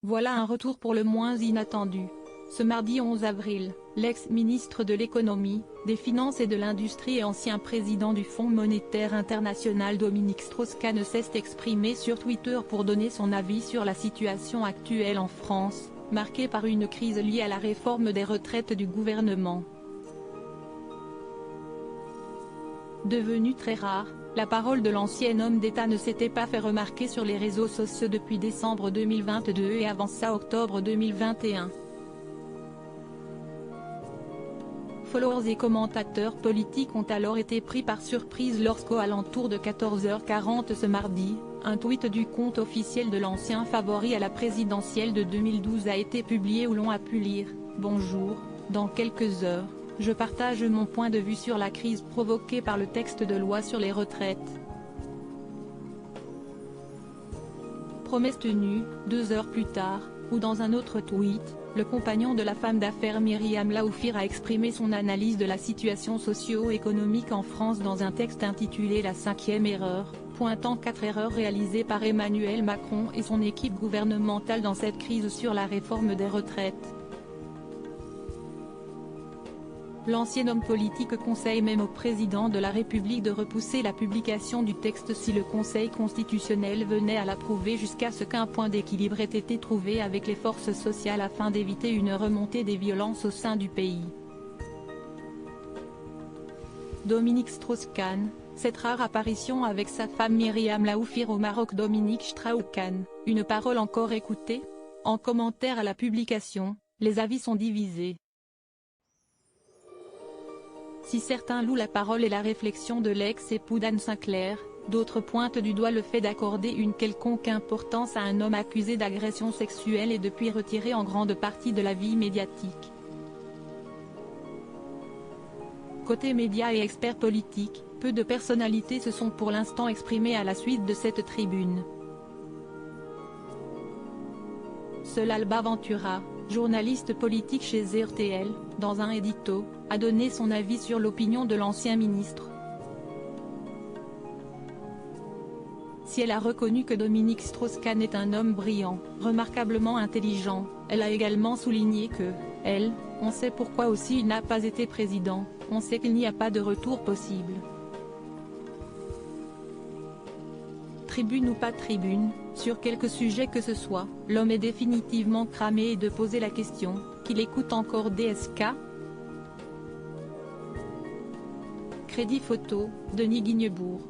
Voilà un retour pour le moins inattendu. Ce mardi 11 avril, l'ex-ministre de l'économie, des finances et de l'industrie et ancien président du Fonds monétaire international Dominique Strauss-Kahn s'est exprimé sur Twitter pour donner son avis sur la situation actuelle en France, marquée par une crise liée à la réforme des retraites du gouvernement. Devenu très rare, la parole de l'ancien homme d'État ne s'était pas fait remarquer sur les réseaux sociaux depuis décembre 2022 et avant ça octobre 2021. Followers et commentateurs politiques ont alors été pris par surprise lorsqu'aux alentours de 14h40 ce mardi, un tweet du compte officiel de l'ancien favori à la présidentielle de 2012 a été publié où l'on a pu lire « Bonjour, dans quelques heures, je partage mon point de vue sur la crise provoquée par le texte de loi sur les retraites. » Promesse tenue, 2 heures plus tard, ou dans un autre tweet, le compagnon de la femme d'affaires Myriam Laoufir a exprimé son analyse de la situation socio-économique en France dans un texte intitulé La 5e erreur, pointant 4 erreurs réalisées par Emmanuel Macron et son équipe gouvernementale dans cette crise sur la réforme des retraites. L'ancien homme politique conseille même au président de la République de repousser la publication du texte si le Conseil constitutionnel venait à l'approuver jusqu'à ce qu'un point d'équilibre ait été trouvé avec les forces sociales afin d'éviter une remontée des violences au sein du pays. Dominique Strauss-Kahn, cette rare apparition avec sa femme Myriam Laoufir au Maroc. Dominique Strauss-Kahn, une parole encore écoutée? En commentaire à la publication, les avis sont divisés. Si certains louent la parole et la réflexion de l'ex-époux d'Anne Sinclair, d'autres pointent du doigt le fait d'accorder une quelconque importance à un homme accusé d'agression sexuelle et depuis retiré en grande partie de la vie médiatique. Côté médias et experts politiques, peu de personnalités se sont pour l'instant exprimées à la suite de cette tribune. Seul Alba Ventura, journaliste politique chez RTL, dans un édito, a donné son avis sur l'opinion de l'ancien ministre. Si elle a reconnu que Dominique Strauss-Kahn est un homme brillant, remarquablement intelligent, elle a également souligné que, on sait pourquoi aussi il n'a pas été président, on sait qu'il n'y a pas de retour possible. Tribune ou pas tribune, sur quelque sujet que ce soit, l'homme est définitivement cramé et de poser la question, qu'il écoute encore DSK? Crédit photo, Denis Guignebourg.